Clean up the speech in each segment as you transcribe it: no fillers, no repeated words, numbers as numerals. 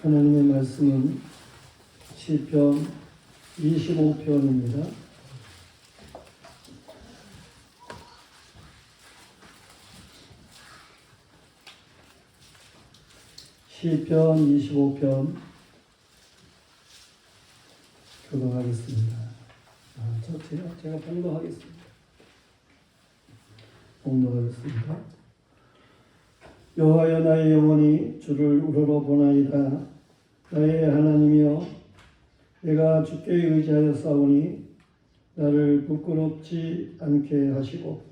하나님의 말씀은 시편 25편입니다. 시편 25편 교독하겠습니다. 제가 봉독하겠습니다. 여호와여, 나의 영혼이 주를 우러러보나이다. 나의 하나님이여, 내가 주께 의지하여 싸우니 나를 부끄럽지 않게 하시고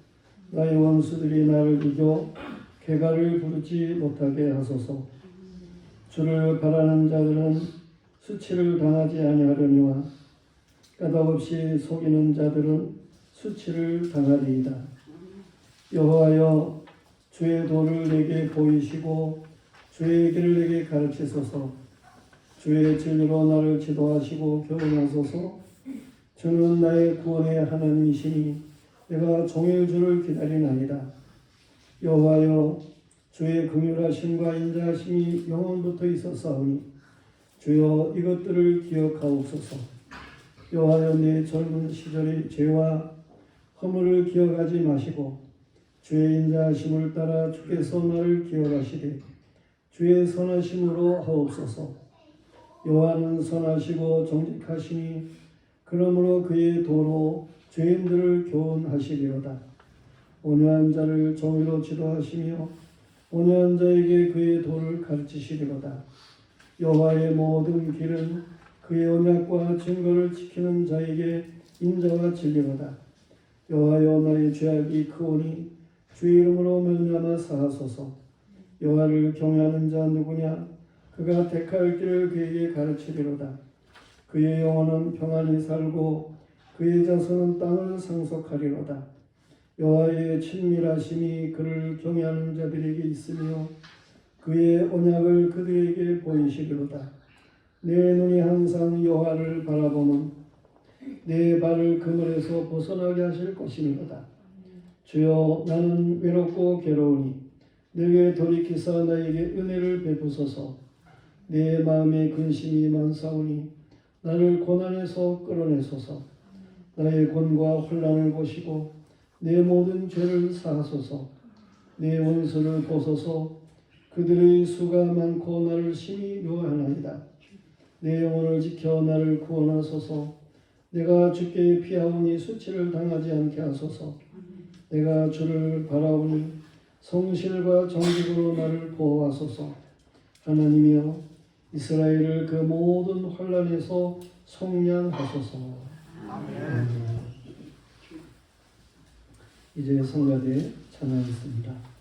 나의 원수들이 나를 이겨 쾌가를 부르지 못하게 하소서. 주를 바라는 자들은 수치를 당하지 아니하려니와 까닭없이 속이는 자들은 수치를 당하리이다. 여호와여, 주의 도를 내게 보이시고 주의 길을 내게 가르치소서. 주의 진리로 나를 지도하시고 교훈하소서. 주는 나의 구원의 하나님이시니 내가 종일 주를 기다리나이다. 여호와여, 주의 긍휼하심과 인자하심이 영원부터 있었사오니 주여 이것들을 기억하옵소서. 여호와여, 내 젊은 시절의 죄와 허물을 기억하지 마시고 주의 인자하심을 따라 주께서 나를 기억하시되 주의 선하심으로 하옵소서. 여호와는 선하시고 정직하시니 그러므로 그의 도로 죄인들을 교훈하시리로다. 온유한 자를 정의로 지도하시며 온유한 자에게 그의 도를 가르치시리로다. 여호와의 모든 길은 그의 언약과 증거를 지키는 자에게 인자와 진리로다. 여호와여, 나의 죄악이 크오니 주의 이름으로 말미암아 사하소서. 여호와를 경외하는 자 누구냐? 그가 택할 길을 그에게 가르치리로다. 그의 영혼은 평안히 살고 그의 자손은 땅을 상속하리로다. 여호와의 친밀하심이 그를 경외하는 자들에게 있으며 그의 언약을 그들에게 보이시리로다. 내 눈이 항상 여호와를 바라보는 내 발을 그물에서 벗어나게 하실 것이니로다. 주여, 나는 외롭고 괴로우니 내게 돌이키사 나에게 은혜를 베푸소서. 내 마음에 근심이 많사오니 나를 고난에서 끌어내소서. 나의 곤과 혼란을 보시고 내 모든 죄를 사하소서. 내 원수를 보소서. 그들의 수가 많고 나를 심히 묘하나이다. 내 영혼을 지켜 나를 구원하소서. 내가 주께 피하오니 수치를 당하지 않게 하소서. 내가 주를 바라오니 성실과 정직으로 나를 보호하소서. 하나님이여, 이스라엘을 그 모든 환난에서 속량하소서. 아멘. 이제 성가대 찬양하겠습니다.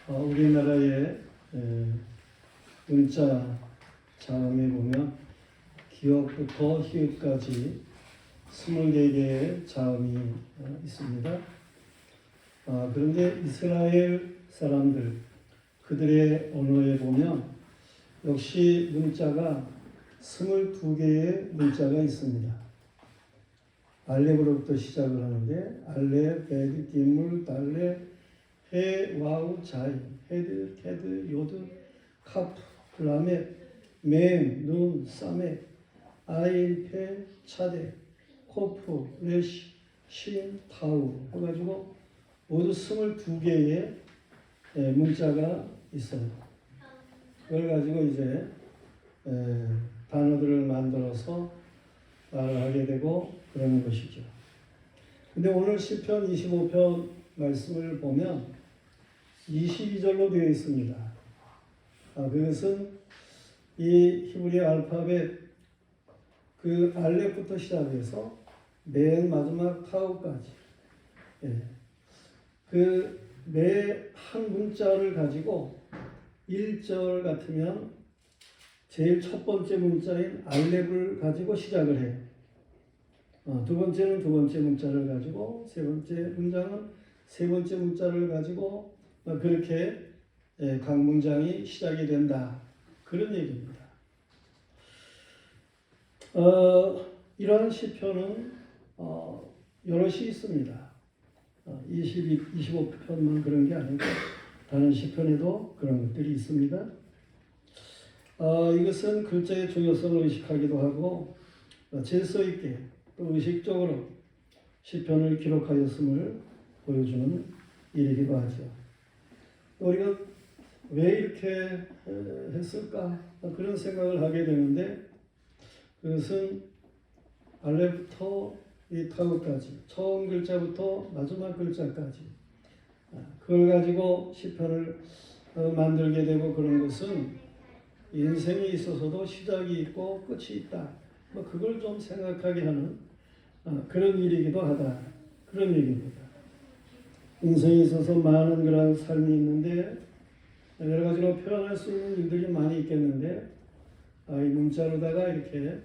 우리나라의 문자 자음에 보면 기역부터 히읗까지 24개의 자음이 있습니다. 그런데 이스라엘 사람들 그들의 언어에 보면 역시 문자가 22개의 문자가 있습니다. 알렙으로부터 시작을 하는데 알렙, 베드, 기물, 달렙, 해, 와우, 자이, 헤드, 테드, 요드, 카프, 라멧, mem눈, 사메, 아인, 페, 차데, 코프, 레시, 신, 타우 해가지고 모두 22개의 문자가 있어요. 그걸 가지고 이제 단어들을 만들어서 말을 하게 되고 그러는 것이죠. 근데 오늘 시편 25편 말씀을 보면 22절로 되어 있습니다. 그것은 이 히브리 알파벳 그 알렙부터 시작해서 맨 마지막 타우까지 그 매 한 문자를 가지고 1절 같으면 제일 첫 번째 문자인 알렙을 가지고 시작을 해요. 두 번째는 두 번째 문자를 가지고, 세 번째 문장은 세 번째 문자를 가지고 그렇게 각 문장이 시작이 된다. 그런 얘기입니다. 이러한 시편은 여럿이 있습니다. 25편만 그런 게 아니고 다른 시편에도 그런 것들이 있습니다. 이것은 글자의 중요성을 의식하기도 하고 질서 있게 또 의식적으로 시편을 기록하였음을 보여주는 일이기도 하죠. 우리가 왜 이렇게 했을까 그런 생각을 하게 되는데 그것은 알렙부터 이 타우까지 처음 글자부터 마지막 글자까지 그걸 가지고 시편을 만들게 되고 그런 것은 인생에 있어서도 시작이 있고 끝이 있다. 그걸 좀 생각하게 하는 그런 일이기도 하다. 그런 얘기입니다. 인생에 있어서 많은 그런 삶이 있는데 여러 가지로 표현할 수 있는 일들이 많이 있겠는데 이 문자로다가 이렇게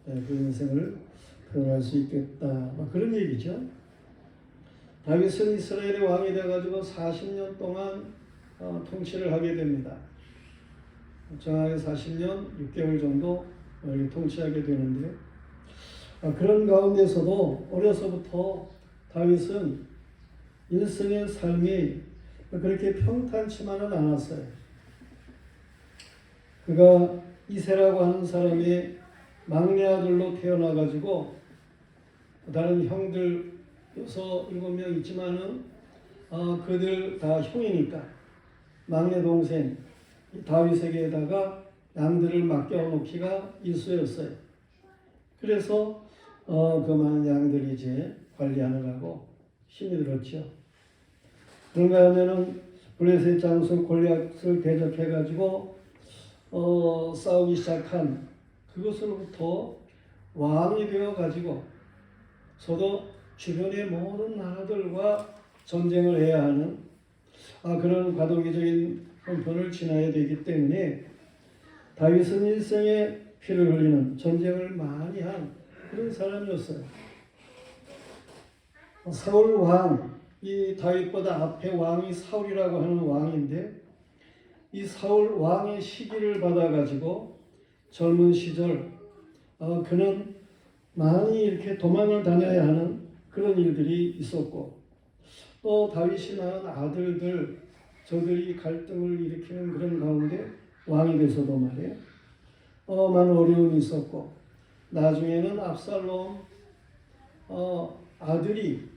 그 인생을 표현할 수 있겠다. 그런 얘기죠. 다윗은 이스라엘의 왕이 되어가지고 40년 동안 통치를 하게 됩니다. 정확하게 40년 6개월 정도 통치하게 되는데 그런 가운데서도 어려서부터 다윗은 일생의 삶이 그렇게 평탄치만은 않았어요. 그가 이새라고 하는 사람이 막내 아들로 태어나가지고 다른 형들 7명 있지만은 그들 다 형이니까 막내 동생 다윗에게다가 양들을 맡겨놓기가 일쑤였어요. 그래서 그 많은 양들이 이제 관리하느라고 힘이 들었죠. 그런가 하면은 블레셋 장수 골리앗을 대적해가지고 싸우기 시작한 그것으로부터 왕이 되어가지고 저도 주변의 모든 나라들과 전쟁을 해야 하는 그런 과도기적인 형편을 지나야 되기 때문에 다윗은 일생에 피를 흘리는 전쟁을 많이 한 그런 사람이었어요. 사울 왕, 이 다윗보다 앞에 왕이 사울이라고 하는 왕인데 이 사울 왕의 시기를 받아가지고 젊은 시절 그는 많이 이렇게 도망을 다녀야 하는 그런 일들이 있었고 또 다윗이 낳은 아들들 저들이 갈등을 일으키는 그런 가운데 왕이 돼서도 말이에요. 많은 어려움이 있었고 나중에는 압살롬 아들이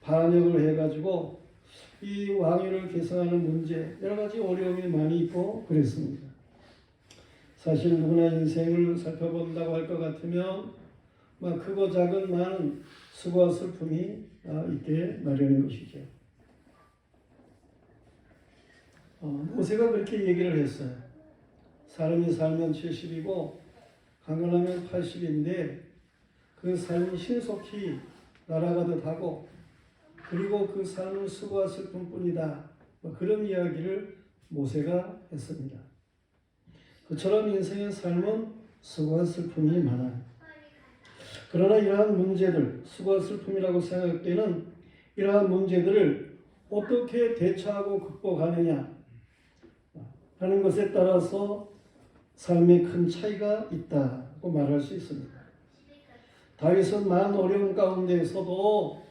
반역을 해가지고 이 왕위를 계승하는 문제 여러 가지 어려움이 많이 있고 그랬습니다. 사실 누구나 인생을 살펴본다고 할 것 같으면 크고 작은 많은 수고와 슬픔이 있게 마련인 것이죠. 모세가 그렇게 얘기를 했어요. 사람이 살면 70이고 강건하면 80인데 그 삶이 신속히 날아가듯 하고 그리고 그 삶은 수고와 슬픔뿐이다. 그런 이야기를 모세가 했습니다. 그처럼 인생의 삶은 수고와 슬픔이 많아요. 그러나 이러한 문제들, 수고와 슬픔이라고 생각되는 이러한 문제들을 어떻게 대처하고 극복하느냐 하는 것에 따라서 삶에 큰 차이가 있다고 말할 수 있습니다. 다윗은 많은 어려움 가운데에서도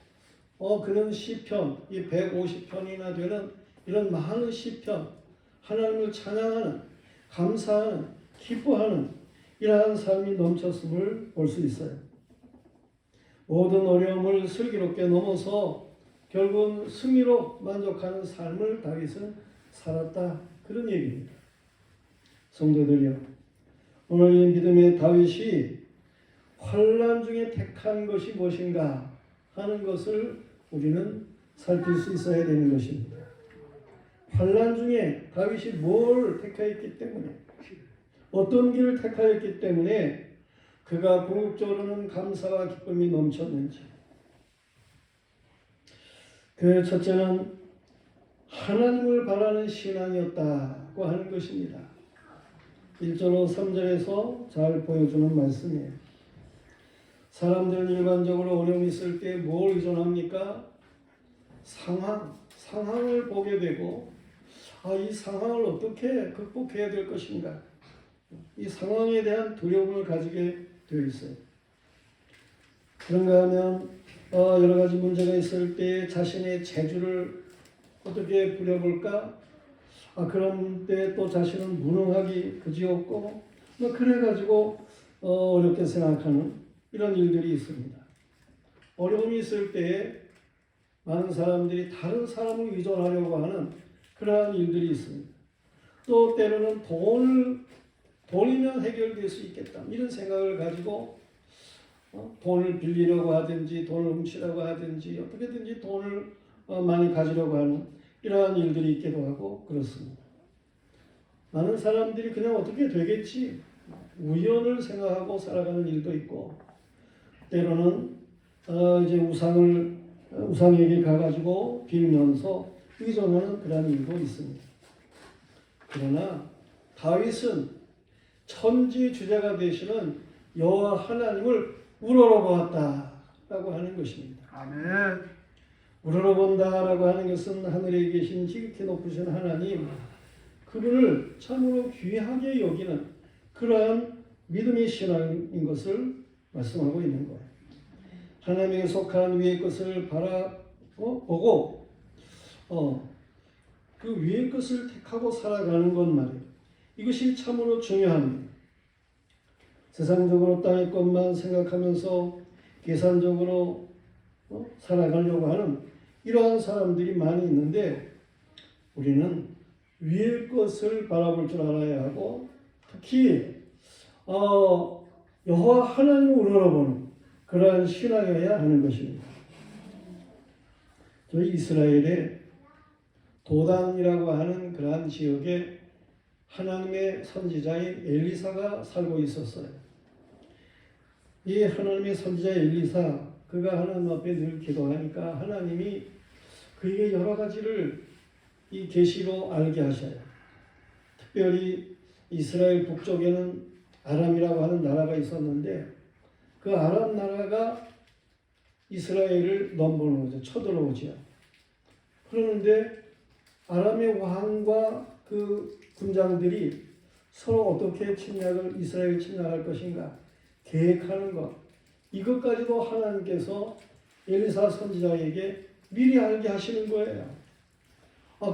그런 시편, 이 150편이나 되는 이런 많은 시편, 하나님을 찬양하는, 감사하는, 기뻐하는 이러한 삶이 넘쳤음을 볼 수 있어요. 모든 어려움을 슬기롭게 넘어서 결국은 승리로 만족하는 삶을 다윗은 살았다. 그런 얘기입니다. 성도들이요, 오늘 이 믿음의 다윗이 환난 중에 택한 것이 무엇인가 하는 것을 우리는 살필 수 있어야 되는 것입니다. 환난 중에 다윗이 뭘 택하였기 때문에, 어떤 길을 택하였기 때문에 그가 궁극적으로는 감사와 기쁨이 넘쳤는지. 그 첫째는 하나님을 바라는 신앙이었다고 하는 것입니다. 1절로 3절에서 잘 보여주는 말씀이에요. 사람들은 일반적으로 어려움이 있을 때 뭘 의존합니까? 상황을 보게 되고, 이 상황을 어떻게 극복해야 될 것인가? 이 상황에 대한 두려움을 가지게 되어 있어요. 그런가 하면 여러 가지 문제가 있을 때 자신의 재주를 어떻게 부려볼까? 그런 때 또 자신은 무능하기 그지없고 그래가지고 어렵게 생각하는 이런 일들이 있습니다. 어려움이 있을 때에 많은 사람들이 다른 사람을 의존하려고 하는 그러한 일들이 있습니다. 또 때로는 돈이면 해결될 수 있겠다 이런 생각을 가지고 돈을 빌리려고 하든지 돈을 훔치려고 하든지 어떻게든지 돈을 많이 가지려고 하는 이러한 일들이 있기도 하고 그렇습니다. 많은 사람들이 그냥 어떻게 되겠지 우연을 생각하고 살아가는 일도 있고 때로는 이제 우상에게 가가지고 빌면서 의존하는 그런 일도 있습니다. 그러나 다윗은 천지주자가 되시는 여호와 하나님을 우러러보았다라고 하는 것입니다. 아멘. 우러러본다라고 하는 것은 하늘에 계신 지극히 높으신 하나님, 그분을 참으로 귀하게 여기는 그러한 믿음의 신앙인 것을 말씀하고 있는 거예요. 하나님에게 속한 위의 것을 바라보고 그 위의 것을 택하고 살아가는 것 말이에요. 이것이 참으로 중요합니다. 세상적으로 땅의 것만 생각하면서 계산적으로 살아가려고 하는 이러한 사람들이 많이 있는데 우리는 위의 것을 바라볼 줄 알아야 하고 특히 여호와 하나님을 우러러보는 그러한 신앙이어야 하는 것입니다. 저희 이스라엘에 도단이라고 하는 그러한 지역에 하나님의 선지자인 엘리사가 살고 있었어요. 이 하나님의 선지자 엘리사, 그가 하나님 앞에 늘 기도하니까 하나님이 그에게 여러 가지를 이 계시로 알게 하셔요. 특별히 이스라엘 북쪽에는 아람이라고 하는 나라가 있었는데 그 아람 나라가 이스라엘을 넘보는 거죠. 쳐들어오죠. 그러는데 아람의 왕과 그 군장들이 서로 어떻게 이스라엘을 침략할 것인가 계획하는 것, 이것까지도 하나님께서 엘리사 선지자에게 미리 알게 하시는 거예요.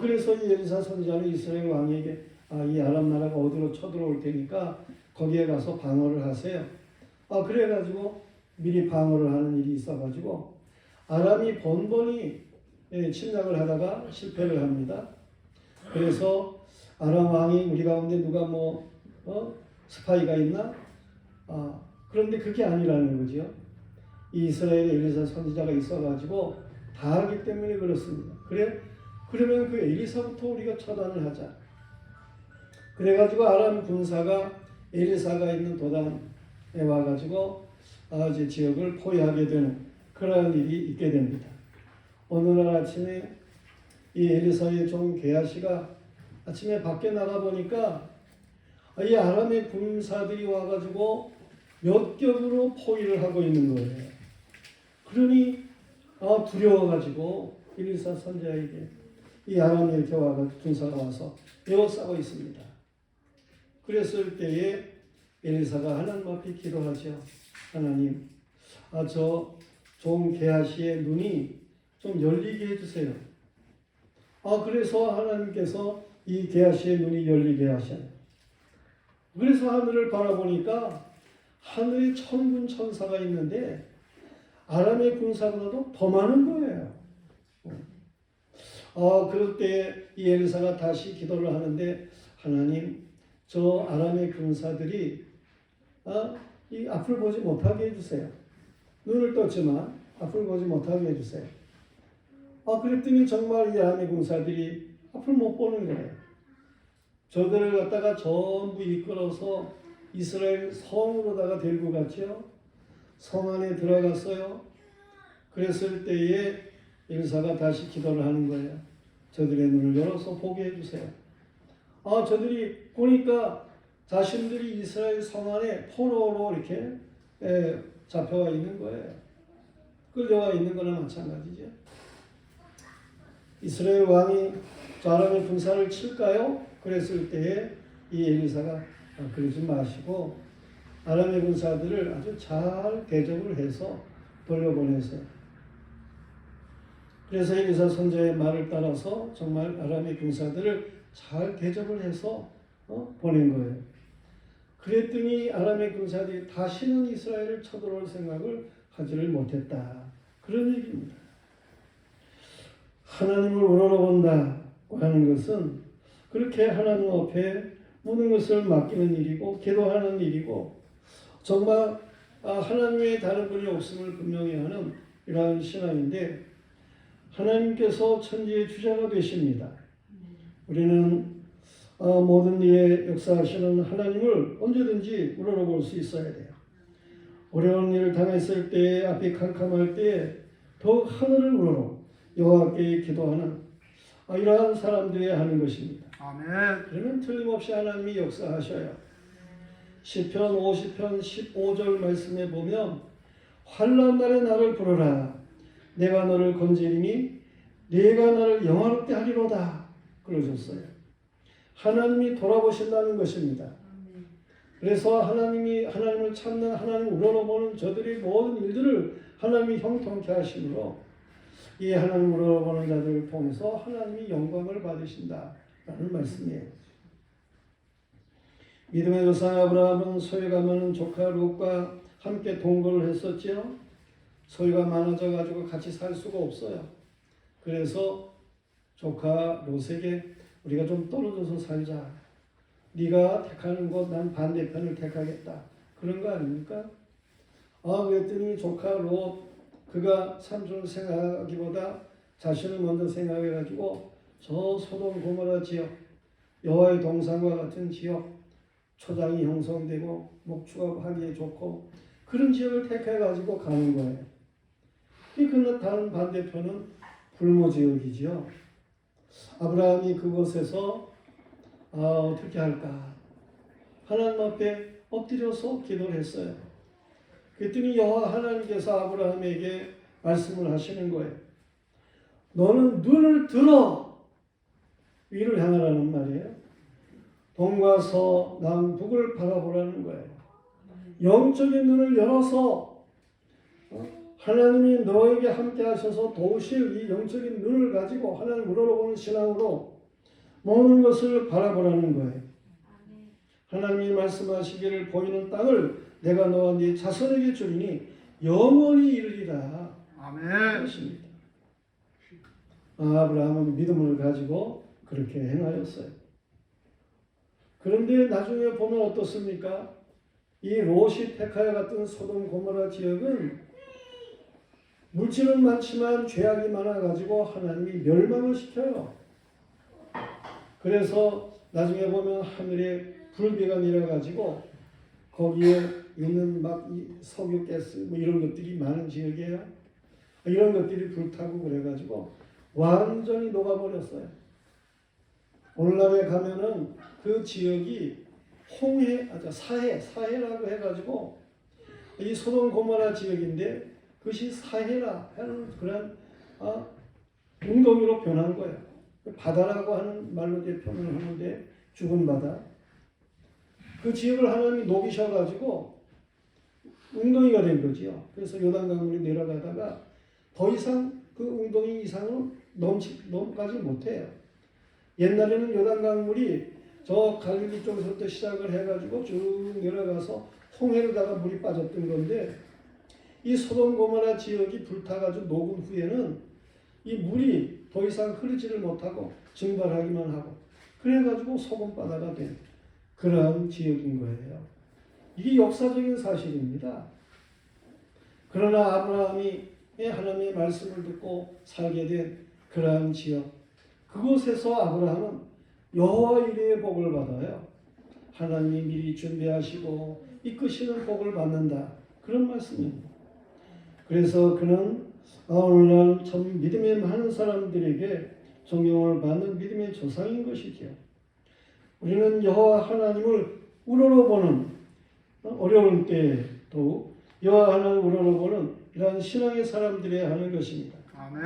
그래서 이 엘리사 선지자는 이스라엘 왕에게 이 아람 나라가 어디로 쳐들어올 테니까 거기에 가서 방어를 하세요. 그래가지고 미리 방어를 하는 일이 있어가지고 아람이 번번이 침략을 하다가 실패를 합니다. 그래서 아람 왕이 우리 가운데 누가 스파이가 있나? 그런데 그게 아니라는 거죠. 이 이스라엘에 엘리사 선지자가 있어가지고 다 하기 때문에 그렇습니다. 그러면 그 엘리사부터 우리가 처단을 하자. 그래가지고 아람 군사가 엘리사가 있는 도단에 와가지고 이제 지역을 포위하게 되는 그러한 일이 있게 됩니다. 어느 날 아침에 이 엘리사의 종 게하시가 아침에 밖에 나가 보니까 이 아람의 군사들이 와가지고 몇 겹으로 포위를 하고 있는 거예요. 그러니 두려워가지고 엘리사 선지자에게 이 아람이 이렇게 와가지고 군사가 와서 에워싸고 있습니다. 그랬을 때에 엘리사가 하나님 앞에 기도하죠. 하나님, 저 종 게하시의 눈이 좀 열리게 해주세요. 그래서 하나님께서 이 게하시의 눈이 열리게 하셔요. 그래서 하늘을 바라보니까 하늘에 천군 천사가 있는데 아람의 군사보다도 더 많은 거예요. 그럴 때 이 엘리사가 다시 기도를 하는데 하나님, 저 아람의 군사들이 이 앞을 보지 못하게 해주세요. 눈을 떴지만 앞을 보지 못하게 해주세요. 그랬더니 정말 이 아람의 군사들이 앞을 못 보는 거예요. 저들을 갖다가 전부 이끌어서 이스라엘 성으로다가 데리고 갔죠. 성 안에 들어갔어요. 그랬을 때에 엘리사가 다시 기도를 하는 거예요. 저들의 눈을 열어서 보게 해주세요. 저들이 보니까 자신들이 이스라엘 성 안에 포로로 이렇게 잡혀가 있는 거예요. 끌려가 있는 거나 마찬가지죠. 이스라엘 왕이 저 아람의 군사를 칠까요? 그랬을 때에 이 엘리사가 그러지 마시고 아람의 군사들을 아주 잘 대접을 해서 돌려보내세요. 그래서 엘리사 선지자의 말을 따라서 정말 아람의 군사들을 잘 대접을 해서 보낸 거예요. 그랬더니 아람의 군사들이 다시는 이스라엘을 쳐들어올 생각을 하지를 못했다. 그런 얘기입니다. 하나님을 우러러본다고 하는 것은 그렇게 하나님 앞에 모든 것을 맡기는 일이고 기도하는 일이고 정말 하나님의 다른 분이 없음을 분명히 하는 이러한 신앙인데 하나님께서 천지의 주자가 되십니다. 우리는 모든 일에 역사하시는 하나님을 언제든지 우러러볼 수 있어야 돼요. 어려운 일을 당했을 때, 앞이 캄캄할 때 더욱 하늘을 우러러 여호와께 기도하는 이러한 사람들이 하는 것입니다. 아멘. 그러면 틀림없이 하나님이 역사하셔요. 시편 50편 15절 말씀에 보면 환난 날에 나를 부르라. 내가 너를 건지리니 내가 나를 영화롭게 하리로다. 그러셨어요. 하나님이 돌아보신다는 것입니다. 그래서 하나님을 찾는 하나님을 우러러보는 저들의 모든 일들을 하나님이 형통케 하심으로 이 하나님을 우러러보는 자들을 통해서 하나님이 영광을 받으신다라는 말씀이에요. 믿음의 조상 아브라함은 소유가 많은 조카 롯과 함께 동거를 했었지요. 소유가 많아져 가지고 같이 살 수가 없어요. 그래서 조카 롯에게 우리가 좀 떨어져서 살자. 네가 택하는 곳 난 반대편을 택하겠다. 그런 거 아닙니까? 그랬더니 조카 롯 그가 삼촌을 생각하기보다 자신을 먼저 생각해가지고 저 소돔 고모라 지역 여호와의 동산과 같은 지역 초장이 형성되고 목축하고 하기에 좋고 그런 지역을 택해가지고 가는 거예요. 그 다른 반대편은 불모 지역이지요. 아브라함이 그곳에서 어떻게 할까? 하나님 앞에 엎드려서 기도를 했어요. 그랬더니 여호와 하나님께서 아브라함에게 말씀을 하시는 거예요. 너는 눈을 들어 위를 향하라는 말이에요. 동과 서, 남, 북을 바라보라는 거예요. 영적인 눈을 열어서 하나님이 너에게 함께 하셔서 도우실 이 영적인 눈을 가지고 하나님을 우러러보는 신앙으로 모든 것을 바라보라는 거예요. 하나님이 말씀하시기를 보이는 땅을 내가 너와 네 자손에게 주리니 영원히 이르리라. 아멘. 것입니다. 아브라함은 믿음을 가지고 그렇게 행하였어요. 그런데 나중에 보면 어떻습니까? 이 롯이 택하여 갔던 소돔 고모라 지역은 물질은 많지만 죄악이 많아가지고 하나님이 멸망을 시켜요. 그래서 나중에 보면 하늘에 불비가 내려가지고 거기에 있는 막 석유 가스 이런 것들이 많은 지역이에요. 이런 것들이 불타고 그래가지고 완전히 녹아버렸어요. 오늘날에 가면은 그 지역이 사해라고 해가지고 이 소돔 고모라 지역인데 그것이 사해라 하는 그런 웅덩이로 변한 거예요. 바다라고 하는 말로 이제 표현을 하는데 죽은 바다. 그 지역을 하나님이 녹이셔가지고 웅덩이가 된 거지요. 그래서 요단강물이 내려가다가 더 이상 그 웅덩이 이상은 넘까지 못해요. 옛날에는 요단강물이 저 갈릴리 쪽에서부터 시작을 해가지고 쭉 내려가서 홍해로다가 물이 빠졌던 건데 이 소돔 고모라 지역이 불타가지고 녹은 후에는 이 물이 더 이상 흐르지를 못하고 증발하기만 하고 그래가지고 소금바다가 된 그런 지역인 거예요. 이게 역사적인 사실입니다. 그러나 아브라함이 하나님의 말씀을 듣고 살게 된 그러한 지역, 그곳에서 아브라함은 여호와 이레의 복을 받아요. 하나님이 미리 준비하시고 이끄시는 복을 받는다. 그런 말씀입니다. 그래서 그는 오늘날 참 믿음에 많은 사람들에게 존경을 받는 믿음의 조상인 것이죠. 우리는 여호와 하나님을 우러러보는 어려울 때도 여호와 하나님을 우러러보는 이러한 신앙의 사람들이 하는 것입니다. 아멘.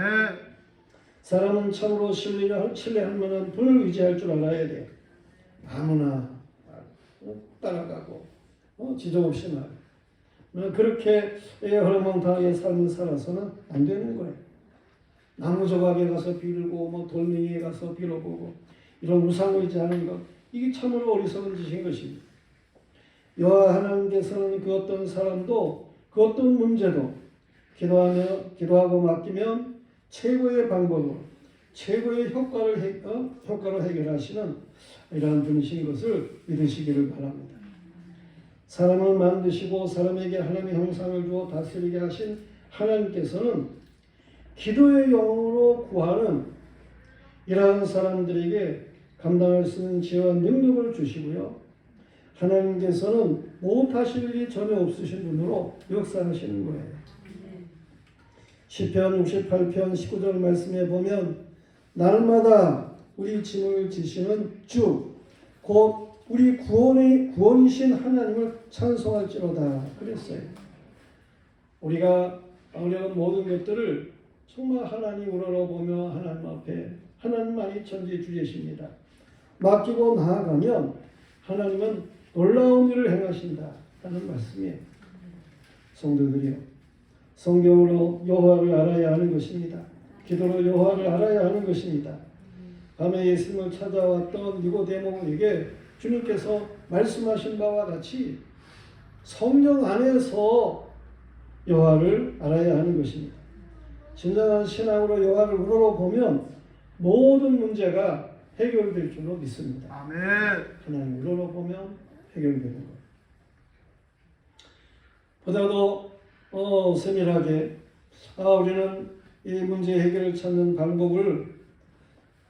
사람은 참으로 신뢰할 만한 분을 의지할 줄 알아야 돼요. 아무나 따라가고 지적 없이 말. 그렇게 허렁멍텅하게 삶을 살아서는 안 되는 거예요. 나무 조각에 가서 빌고 돌멩이에 가서 빌어보고 이런 우상 의지하는 것, 이게 참으로 어리석은 짓인 것입니다. 여호와 하나님께서는 그 어떤 사람도 그 어떤 문제도 기도하고 맡기면 최고의 방법으로 최고의 효과로 해결하시는 이러한 분이신 것을 믿으시기를 바랍니다. 사람을 만드시고 사람에게 하나님의 형상을 주어 다스리게 하신 하나님께서는 기도의 영으로 구하는 이러한 사람들에게 감당할 수 있는 지혜와 능력을 주시고요. 하나님께서는 못하실 일이 전혀 없으신 분으로 역사하시는 거예요. 시편 68편 19절 말씀에 보면 날마다 우리 짐을 지시는 주 곧 우리 구원이신 하나님을 찬송할지로다 그랬어요. 우리가 어려운 모든 것들을 정말 하나님 우러러보며 하나님 앞에 하나님만이 천지주제십니다. 맡기고 나아가면 하나님은 놀라운 일을 행하신다 하는 말씀이에요. 성도들이요, 성경으로 여호와를 알아야 하는 것입니다. 기도로 여호와를 알아야 하는 것입니다. 밤에 예수님을 찾아왔던 니고데모에게 주님께서 말씀하신 바와 같이 성령 안에서 여호와를 알아야 하는 것입니다. 진정한 신앙으로 여호와를 우러러보면 모든 문제가 해결될 줄로 믿습니다. 아멘. 하나님 우러러보면 해결되는 것. 보다도 세밀하게 우리는 이 문제 해결을 찾는 방법을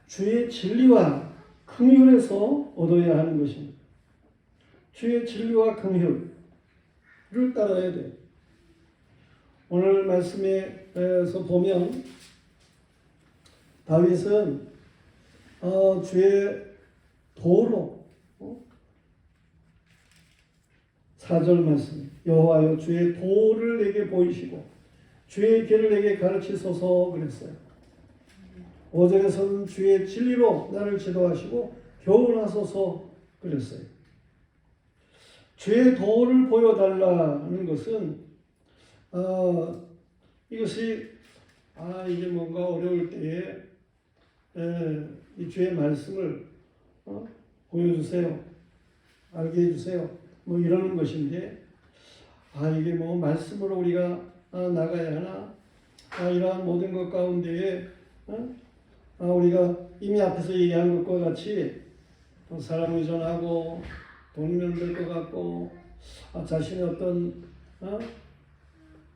주의 진리와 긍휼에서 얻어야 하는 것입니다. 주의 진리와 긍휼을 따라야 돼요. 오늘 말씀에서 보면 다윗은 주의 도로 4절 말씀, 여호와여 주의 도를 내게 보이시고 주의 길을 내게 가르치소서 그랬어요. 5절에서는 주의 진리로 나를 지도하시고 교훈하소서 그랬어요. 주의 도를 보여달라는 것은 이것이 이게 뭔가 어려울 때에 이 주의 말씀을 보여주세요, 알게 해주세요, 이러는 것인데 이게 말씀으로 우리가 나가야 하나? 이러한 모든 것 가운데에 우리가 이미 앞에서 얘기한 것과 같이 사람 의존하고 돈이면 될 것 같고 자신의 어떤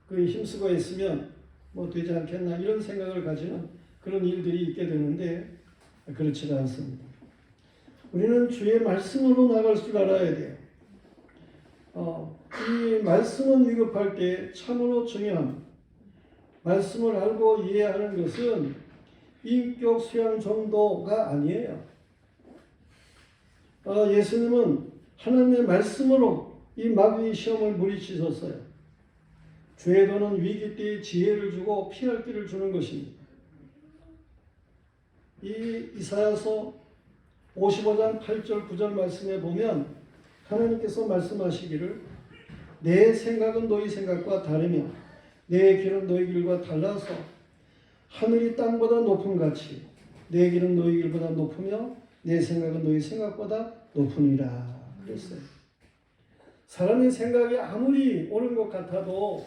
그 힘쓰고 있으면 되지 않겠나 이런 생각을 가지는 그런 일들이 있게 되는데 그렇지가 않습니다. 우리는 주의 말씀으로 나갈 줄 알아야 돼요. 이 말씀은 위급할 때 참으로 중요한 말씀을 알고 이해하는 것은 인격 수양 정도가 아니에요. 예수님은 하나님의 말씀으로 이 마귀의 시험을 물리치셨어요. 죄도는 위기 때에 지혜를 주고 피할 길을 주는 것입니다. 이 이사야서 55장 8절 9절 말씀에 보면 하나님께서 말씀하시기를 내 생각은 너희 생각과 다르며 내 길은 너희 길과 달라서 하늘이 땅보다 높음 같이 내 길은 너희 길보다 높으며 내 생각은 너희 생각보다 높으니라 그랬어요. 사람의 생각이 아무리 옳은 것 같아도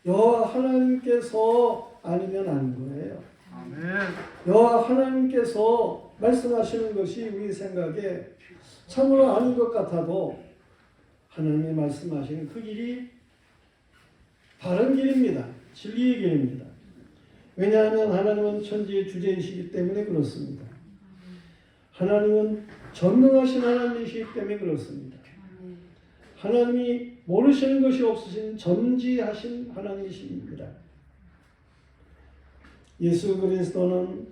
여호와 하나님께서 아니면 아닌 거예요. 아멘. 여호와 하나님께서 말씀하시는 것이 우리 생각에 참으로 아닌 것 같아도 하나님이 말씀하시는 그 길이 바른 길입니다. 진리의 길입니다. 왜냐하면 하나님은 천지의 주제이시기 때문에 그렇습니다. 하나님은 전능하신 하나님이시기 때문에 그렇습니다. 하나님이 모르시는 것이 없으신 전지하신 하나님이십니다. 예수 그리스도는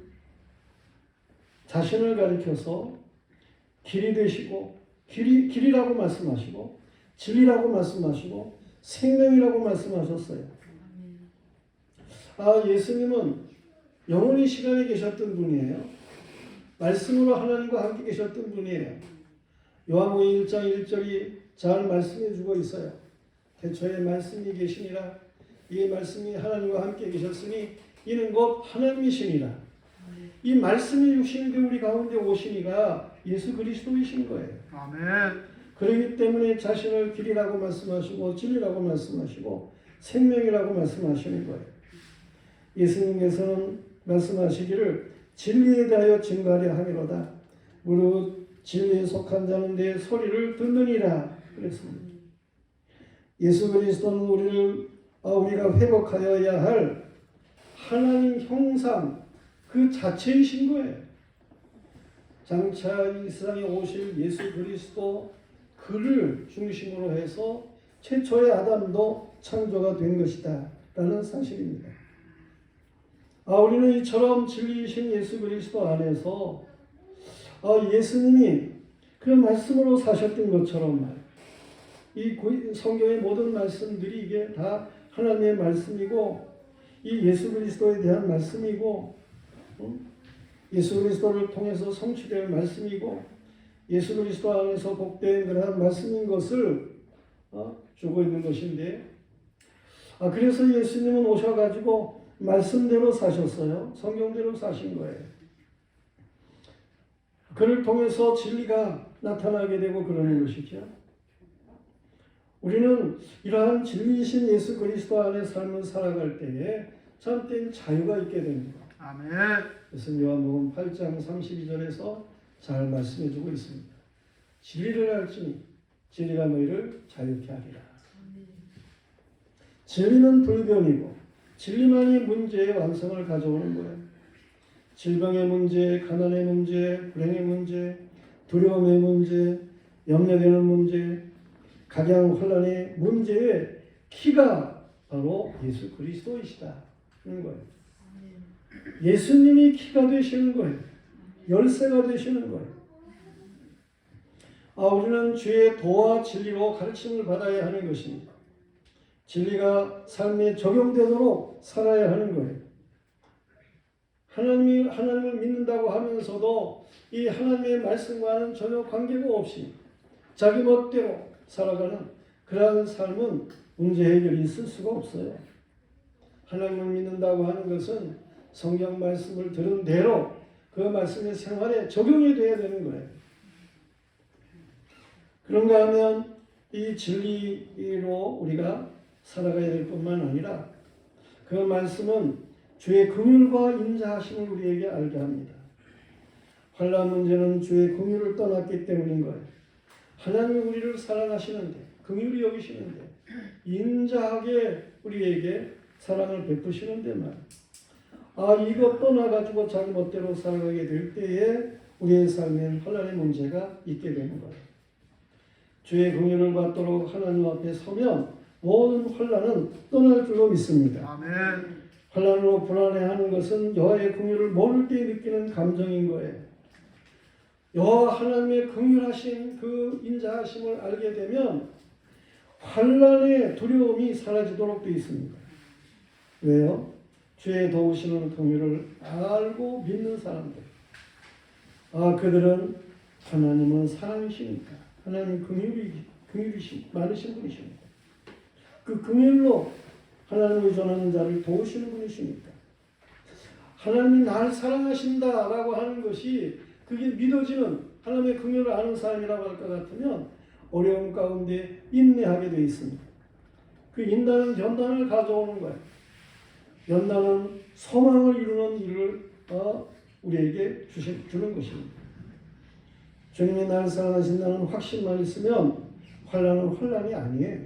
자신을 가리켜서 길이 되시고 길이라고 말씀하시고 진리라고 말씀하시고 생명이라고 말씀하셨어요. 예수님은 영원히 시간에 계셨던 분이에요. 말씀으로 하나님과 함께 계셨던 분이에요. 요한복음 1장 1절이 잘 말씀해 주고 있어요. 태초에 말씀이 계시니라. 이 말씀이 하나님과 함께 계셨으니 이는 곧 하나님이시니라. 이 말씀이 육신이 되어 우리 가운데 오시니가 예수 그리스도이신 거예요. 아멘. 그렇기 때문에 자신을 길이라고 말씀하시고 진리라고 말씀하시고 생명이라고 말씀하시는 거예요. 예수님께서는 말씀하시기를 진리에 대하여 증거하려 함이로다. 무릇 진리에 속한 자는 내 소리를 듣느니라 그랬습니다. 예수 그리스도는 우리가 회복하여야 할 하나님 형상 그 자체이신 거예요. 장차 이 세상에 오실 예수 그리스도 그를 중심으로 해서 최초의 아담도 창조가 된 것이다 라는 사실입니다. 우리는 이처럼 진리이신 예수 그리스도 안에서 예수님이 그 말씀으로 사셨던 것처럼 이 성경의 모든 말씀들이 이게 다 하나님의 말씀이고 이 예수 그리스도에 대한 말씀이고 예수 그리스도를 통해서 성취될 말씀이고 예수 그리스도 안에서 복된 그러한 말씀인 것을 주고 있는 것인데 그래서 예수님은 오셔가지고 말씀대로 사셨어요. 성경대로 사신 거예요. 그를 통해서 진리가 나타나게 되고 그러는 것이죠. 우리는 이러한 진리이신 예수 그리스도 안에 삶을 살아갈 때에 참된 자유가 있게 됩니다. 아멘. 그래서 요한복음 8장 32절에서 잘 말씀해 주고 있습니다. 진리를 알지니 진리가 너희를 자유케 하리라. 진리는 불변이고 진리만이 문제의 완성을 가져오는 거예요. 질병의 문제, 가난의 문제, 불행의 문제, 두려움의 문제, 염려되는 문제, 각양 혼란의 문제의 키가 바로 예수 그리스도이시다 하는 거예요. 예수님이 키가 되시는 거예요. 열쇠가 되시는 거예요. 우리는 주의 도와 진리로 가르침을 받아야 하는 것입니다. 진리가 삶에 적용되도록 살아야 하는 거예요. 하나님을 믿는다고 하면서도 이 하나님의 말씀과는 전혀 관계가 없이 자기 멋대로 살아가는 그러한 삶은 문제 해결이 있을 수가 없어요. 하나님을 믿는다고 하는 것은 성경 말씀을 들은 대로 그 말씀의 생활에 적용이 돼야 되는 거예요. 그런가 하면 이 진리로 우리가 살아가야 될 뿐만 아니라 그 말씀은 주의 긍휼과 인자하심을 우리에게 알게 합니다. 환난 문제는 주의 긍휼을 떠났기 때문인 거예요. 하나님이 우리를 사랑하시는데 긍휼히 여기시는데 인자하게 우리에게 사랑을 베푸시는데 이것 떠나가지고 자기 멋대로 살아가게 될 때에 우리의 삶엔 환난의 문제가 있게 되는 거예요. 주의 긍휼을 받도록 하나님 앞에 서면 모든 환난은 떠날 줄로 믿습니다. 아멘. 환난으로 불안해하는 것은 여호와의 긍휼을 모를 때 느끼는 감정인 거예요. 여호와 하나님의 긍휼하신 그 인자하심을 알게 되면 환난의 두려움이 사라지도록 되어 있습니다. 왜요? 주의 도우시는 긍휼을 알고 믿는 사람들. 그들은 하나님은 사랑이시니까, 하나님 긍휼이 많으신 분이십니다. 그 긍휼로 하나님을 의존하는 자를 도우시는 분이시니까, 하나님이 날 사랑하신다라고 하는 것이 그게 믿어지는 하나님의 긍휼을 아는 사람이라고 할 것 같으면 어려움 가운데 인내하게 되어 있습니다. 그 인내는 연단을 가져오는 거예요. 연단은 소망을 이루는 일을 우리에게 주는 것입니다. 주님이 나를 사랑하신다는 확신만 있으면 환난은 환난이 아니에요.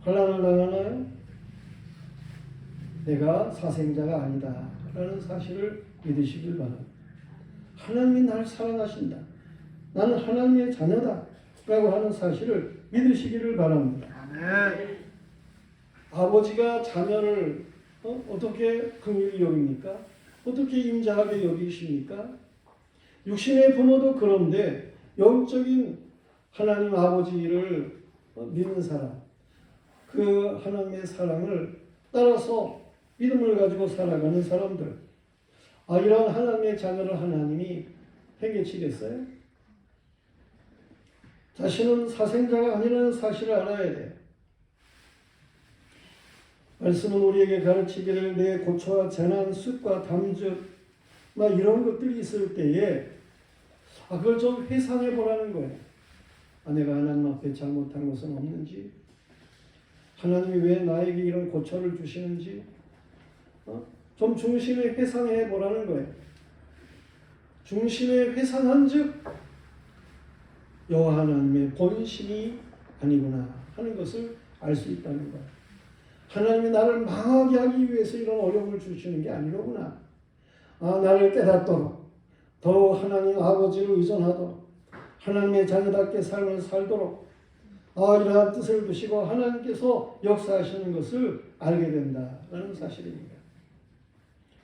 환난을 당하나요? 내가 사생자가 아니다 라는 사실을 믿으시길 바랍니다. 하나님이 나를 사랑하신다, 나는 하나님의 자녀다 라고 하는 사실을 믿으시기를 바랍니다. 아멘. 아버지가 자녀를 어떻게 긍휼히 여깁니까? 어떻게 인자하게 여기십니까? 육신의 부모도 그런데 영적인 하나님 아버지를 믿는 사람, 그 하나님의 사랑을 따라서 믿음을 가지고 살아가는 사람들, 이런 하나님의 자녀를 하나님이 팽개치겠어요? 자신은 사생자가 아니라는 사실을 알아야 돼요. 말씀은 우리에게 가르치기를 내 고초와 재난, 습과 담즙 이런 것들이 있을 때에 그걸 좀 회상해 보라는 거예요. 내가 하나님 앞에 잘못한 것은 없는지, 하나님이 왜 나에게 이런 고초를 주시는지 좀 중심에 회상해 보라는 거예요. 중심에 회상한 즉 여호와 하나님의 본심이 아니구나 하는 것을 알 수 있다는 거예요. 하나님이 나를 망하게 하기 위해서 이런 어려움을 주시는 게 아니로구나. 나를 깨닫도록, 더욱 하나님 아버지를 의존하도록, 하나님의 자녀답게 삶을 살도록 이러한 뜻을 두시고 하나님께서 역사하시는 것을 알게 된다라는 사실입니다.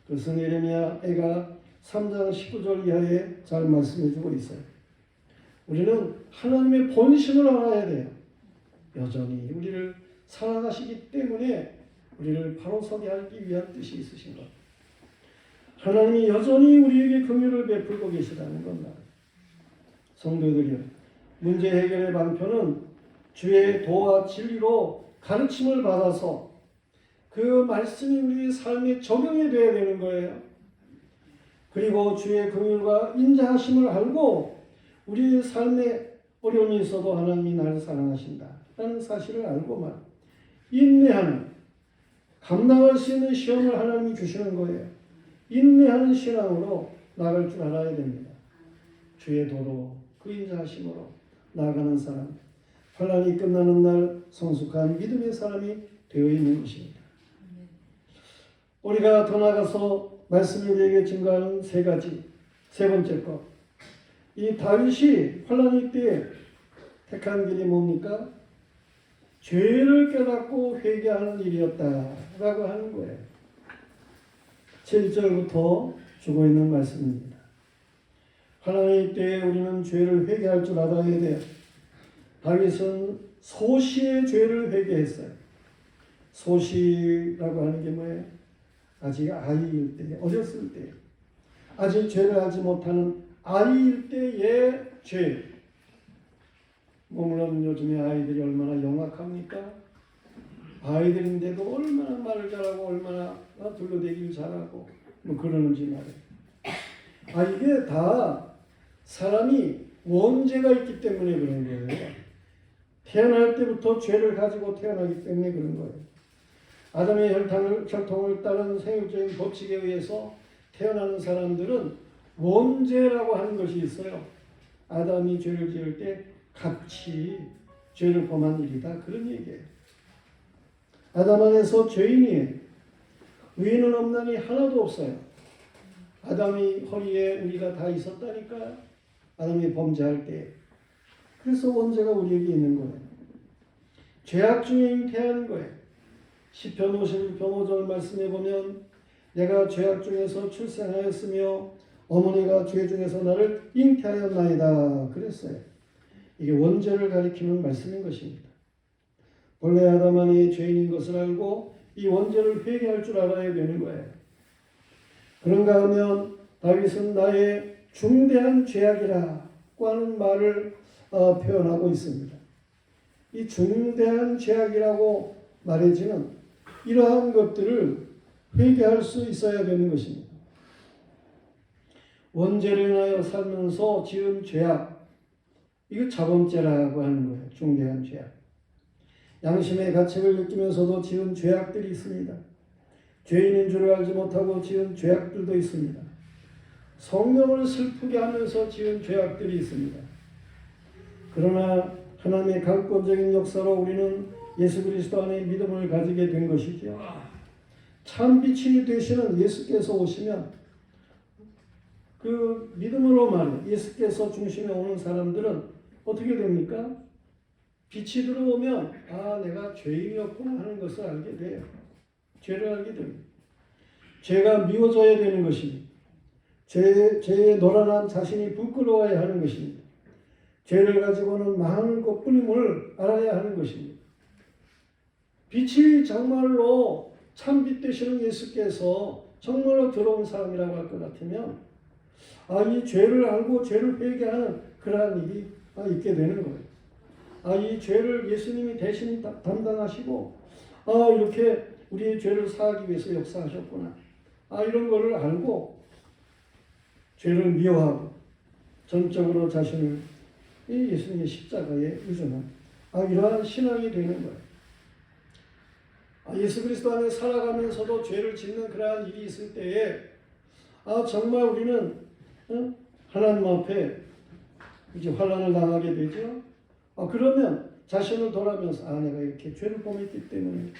그래서 예레미야가 3장 19절 이하에 잘 말씀해주고 있어요. 우리는 하나님의 본심을 알아야 돼요. 여전히 우리를 사랑하시기 때문에 우리를 바로 서게 하기 위한 뜻이 있으신 것. 하나님이 여전히 우리에게 긍휼을 베풀고 계시다는 겁니다. 성도들이여, 문제 해결의 방편은 주의 도와 진리로 가르침을 받아서 그 말씀이 우리 삶에 적용이 되어야 되는 거예요. 그리고 주의 긍휼과 인자하심을 알고 우리 삶에 어려움이 있어도 하나님이 나를 사랑하신다 라는 사실을 알고만 인내하는, 감당할 수 있는 시험을 하나님이 주시는 거예요. 인내하는 신앙으로 나아갈 줄 알아야 됩니다. 주의 도로 그 인자하심으로 나아가는 사람, 환난이 끝나는 날 성숙한 믿음의 사람이 되어 있는 것입니다. 우리가 더 나아가서 말씀이 우리에게 증거하는 세 번째 것. 이 다윗이 환난일 때 택한 길이 뭡니까? 죄를 깨닫고 회개하는 일이었다라고 하는 거예요. 7절부터 주고 있는 말씀입니다. 환난일 때 우리는 죄를 회개할 줄 알아야 돼요. 다윗은 소시의 죄를 회개했어요. 소시라고 하는 게 뭐예요? 아직 아이일 때, 어렸을 때, 아직 죄를 하지 못하는 아이일 때의 죄. 물론 요즘에 아이들이 얼마나 영악합니까? 아이들인데도 얼마나 말을 잘하고 얼마나 둘러대기를 잘하고 그러는지 말이에요. 이게 다 사람이 원죄가 있기 때문에 그런 거예요. 태어날 때부터 죄를 가지고 태어나기 때문에 그런 거예요. 아담의 혈통을 따른 생육적인 법칙에 의해서 태어나는 사람들은 원죄라고 하는 것이 있어요. 아담이 죄를 지을 때 같이 죄를 범한 일이다, 그런 얘기예요. 아담 안에서 죄인이에요. 의인은 없나니 하나도 없어요. 아담이 허리에 우리가 다 있었다니까, 아담이 범죄할 때. 그래서 원죄가 우리에게 있는 거예요. 죄악 중에 잉태하는 거예요. 시편 51편 5절 말씀에 보면 내가 죄악 중에서 출생하였으며 어머니가 죄 중에서 나를 잉태하였나이다 그랬어요. 이게 원죄를 가리키는 말씀인 것입니다. 본래 아담만이 죄인인 것을 알고 이 원죄를 회개할 줄 알아야 되는 거예요. 그런가 하면 다윗은 나의 중대한 죄악이라고 하는 말을 표현하고 있습니다. 이 중대한 죄악이라고 말해지는 이러한 것들을 회개할 수 있어야 되는 것입니다. 원죄로 인하여 살면서 지은 죄악, 이거 자범죄라고 하는 거예요. 중대한 죄악. 양심의 가책을 느끼면서도 지은 죄악들이 있습니다. 죄인인 줄을 알지 못하고 지은 죄악들도 있습니다. 성령을 슬프게 하면서 지은 죄악들이 있습니다. 그러나 하나님의 강권적인 역사로 우리는 예수 그리스도 안에 믿음을 가지게 된 것이죠. 참 빛이 되시는 예수께서 오시면 그 믿음으로 말해 예수께서 중심에 오는 사람들은 어떻게 됩니까? 빛이 들어오면 내가 죄인이었구나 하는 것을 알게 돼요. 죄를 알게 됩니다. 죄가 미워져야 되는 것입니다. 죄에 노란한 자신이 부끄러워야 하는 것입니다. 죄를 가지고는 망하는 것뿐임을 알아야 하는 것입니다. 빛이 정말로 참빛 되시는 예수께서 정말로 들어온 사람이라고 할 것 같으면 이 죄를 알고 죄를 회개하는 그러한 일이 있게 되는 거예요. 이 죄를 예수님이 대신 담당하시고 이렇게 우리의 죄를 사하기 위해서 역사하셨구나. 이런 거를 알고 죄를 미워하고 전적으로 자신을 이 예수님의 십자가에 의존한 이러한 신앙이 되는 거예요. 예수 그리스도 안에 살아가면서도 죄를 짓는 그러한 일이 있을 때에 정말 우리는 하나님 앞에 이제 환난을 당하게 되죠. 그러면 자신을 돌아보면서 내가 이렇게 죄를 범했기 때문에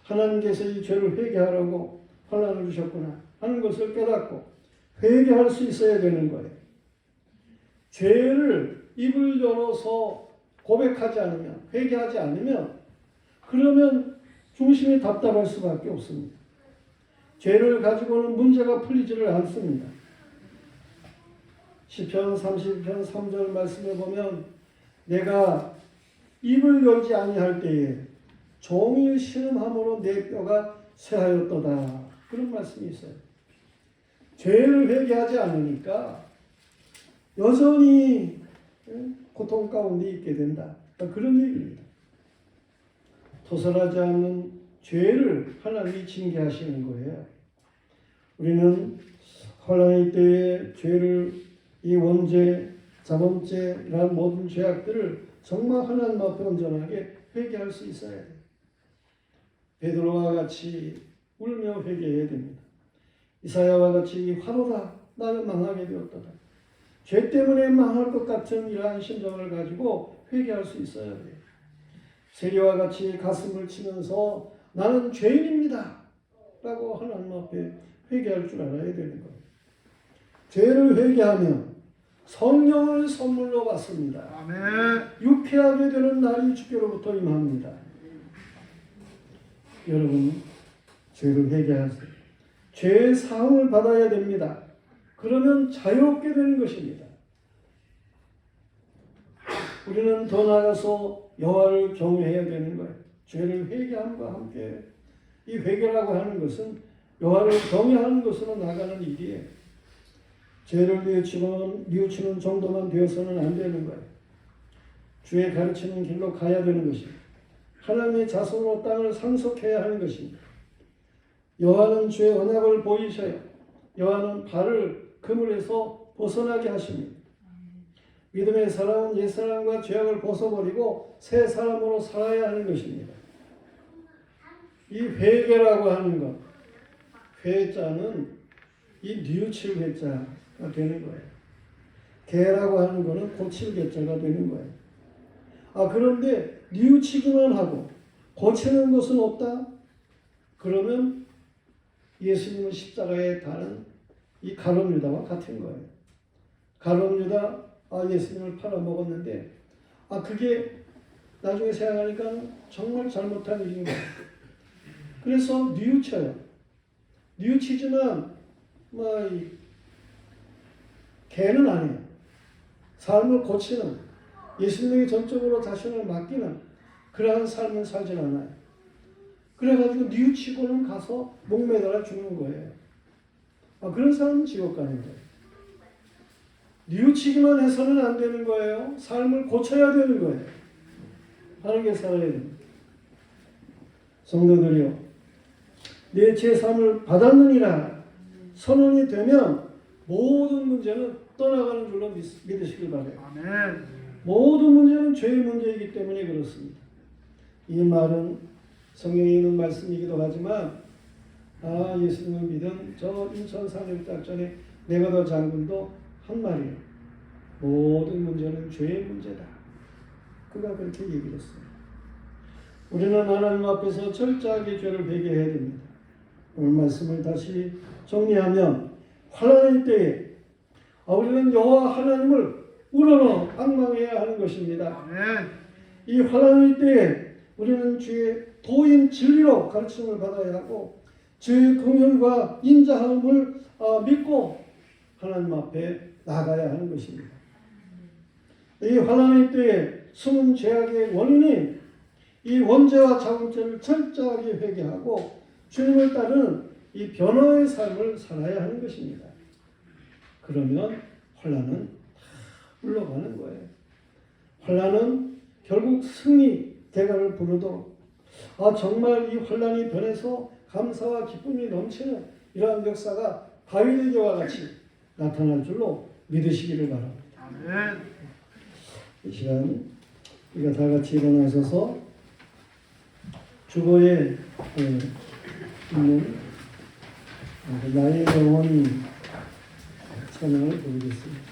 하나님께서 이 죄를 회개하라고 환난을 주셨구나 하는 것을 깨닫고 회개할 수 있어야 되는 거예요. 죄를 입을 열어서 고백하지 않으면, 회개하지 않으면 그러면 중심이 답답할 수밖에 없습니다. 죄를 가지고는 문제가 풀리지를 않습니다. 시편 30편 3절 말씀에 보면 내가 입을 열지 아니할 때에 종일 신음함으로 내 뼈가 쇠하였도다. 그런 말씀이 있어요. 죄를 회개하지 않으니까 여전히 고통 가운데 있게 된다. 그런 얘기입니다. 토설하지 않는 죄를 하나님이 징계하시는 거예요. 우리는 환난의 때에 죄를 이 원죄, 자범죄라는 모든 죄악들을 정말 하나님 앞에 온전하게 회개할 수 있어야 돼요. 베드로와 같이 울며 회개해야 됩니다. 이사야와 같이 화로다 나는 망하게 되었도다. 죄 때문에 망할 것 같은 이러한 심정을 가지고 회개할 수 있어야 돼요. 세리와 같이 가슴을 치면서 나는 죄인입니다 라고 하나님 앞에 회개할 줄 알아야 되는 거예요. 죄를 회개하면 성령을 선물로 받습니다. 아멘. 유쾌하게 되는 날이 주께로부터 임합니다. 여러분 죄를 회개하세요. 죄의 사함을 받아야 됩니다. 그러면 자유롭게 되는 것입니다. 우리는 더 나아가서 여호와를 경외해야 되는 거예요. 죄를 회개함과 함께 이 회개라고 하는 것은 여호와를 경외하는 것으로 나가는 일이에요. 죄를 뉘우치는 정도만 되어서는 안 되는 거예요. 주의 가르치는 길로 가야 되는 것입니다. 하나님의 자손으로 땅을 상속해야 하는 것입니다. 여호와는 주의 언약을 보이셔요. 여호와는 발을 그물에서 벗어나게 하십니다. 믿음의 사람은 옛사람과 죄악을 벗어버리고 새 사람으로 살아야 하는 것입니다. 이 회개라고 하는 것, 회자는 이 뉘우칠 회자가 되는 거예요. 개라고 하는 것은 고칠 개자가 되는 거예요. 그런데 뉘우치기만 하고 고치는 것은 없다? 그러면 예수님은 십자가에 다른 이 가룟 유다와 같은 거예요. 가룟 유다 예수님을 팔아먹었는데 그게 나중에 생각하니까 정말 잘못한 일인 거예요. 그래서 뉘우쳐요. 뉘우치지만 개는 아니에요. 삶을 고치는, 예수님에게 전적으로 자신을 맡기는 그러한 삶을 살진 않아요. 그래가지고 뉘우치고는 가서 목매달아 죽는 거예요. 그런 사람은 지옥 가는 거예요. 뉘우치기만 해서는 안 되는 거예요. 삶을 고쳐야 되는 거예요. 바르게 살아야 됩니다. 성도들이요, 내 제3을 받았느니라 선언이 되면 모든 문제는 떠나가는 줄로 믿으시길 바라요. 아멘. 모든 문제는 죄의 문제이기 때문에 그렇습니다. 이 말은 성경에 있는 말씀이기도 하지만 예수님을 믿은 저 인천 산업작전의 네거더 장군도 한 말이에요. 모든 문제는 죄의 문제다. 그가 그렇게 얘기를 했어요. 우리는 하나님 앞에서 철저하게 죄를 회개해야 됩니다. 오늘 말씀을 다시 정리하면 환난의 때에 우리는 여호와 하나님을 우러러 앙망해야 하는 것입니다. 아멘. 이 환난의 때에 우리는 주의 도인 진리로 가르침을 받아야 하고 주의 긍휼과 인자함을 믿고 하나님 앞에 나가야 하는 것입니다. 이 환난의 때에 숨은 죄악의 원인인 이 원죄와 자본죄를 철저하게 회개하고 주님을 따르는 이 변화의 삶을 살아야 하는 것입니다. 그러면 환난은 물러가는 거예요. 환난은 결국 승리, 대가를 부르도록 정말 이 환난이 변해서 감사와 기쁨이 넘치는 이러한 역사가 다윗에게와 같이 나타날 줄로 믿으시기를 바랍니다. 아멘. 이 시간 우리가 다 같이 일어나셔서 주보에 있는 나의 영혼이 찬양을 부르겠습니다.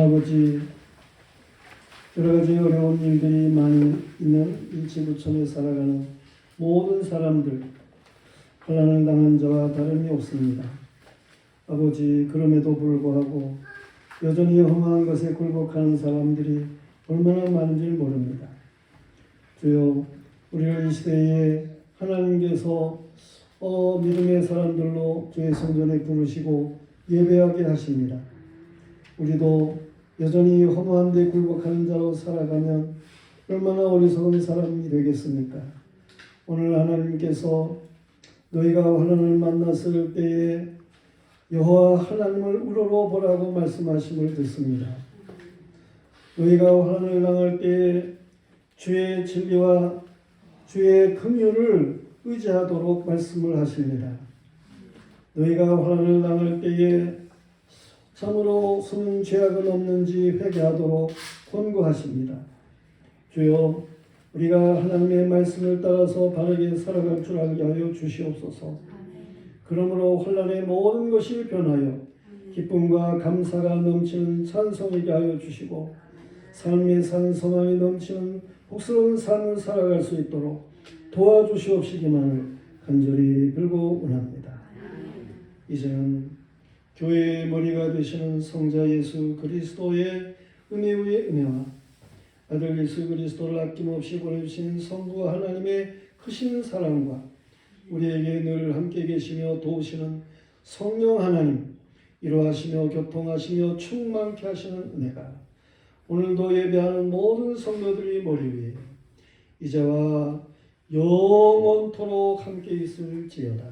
아버지, 여러 가지 어려운 일들이 많이 있는 이 지구촌에 살아가는 모든 사람들, 환난을 당한 자와 다름이 없습니다. 아버지, 그럼에도 불구하고 여전히 험한 것에 굴복하는 사람들이 얼마나 많은지 모릅니다. 주여, 우리를 이 시대에 하나님께서 믿음의 사람들로 주의 성전에 부르시고 예배하게 하십니다. 우리도 여전히 허무한 데 굴복하는 자로 살아가면 얼마나 어리석은 사람이 되겠습니까? 오늘 하나님께서 너희가 환난을 만났을 때에 여호와 하나님을 우러러 보라고 말씀하심을 듣습니다. 너희가 환난을 당할 때에 주의 진리와 주의 긍휼을 의지하도록 말씀을 하십니다. 너희가 환난을 당할 때에 참으로 숨은 죄악은 없는지 회개하도록 권고하십니다. 주여, 우리가 하나님의 말씀을 따라서 바르게 살아갈 줄 알게 하여 주시옵소서. 그러므로 환난의 모든 것이 변하여 기쁨과 감사가 넘치는 찬송이게 하여 주시고 삶의 산 소망이 넘치는 복스러운 삶을 살아갈 수 있도록 도와주시옵시기만을 간절히 빌고 원합니다. 이제는 교회의 머리가 되시는 성자 예수 그리스도의 은혜 위에 은혜와 아들 예수 그리스도를 아낌없이 보내주신 성부 하나님의 크신 사랑과 우리에게 늘 함께 계시며 도우시는 성령 하나님, 이루하시며 교통하시며 충만케 하시는 은혜가 오늘도 예배하는 모든 성도들의 머리 위에 이제와 영원토록 함께 있을지어다.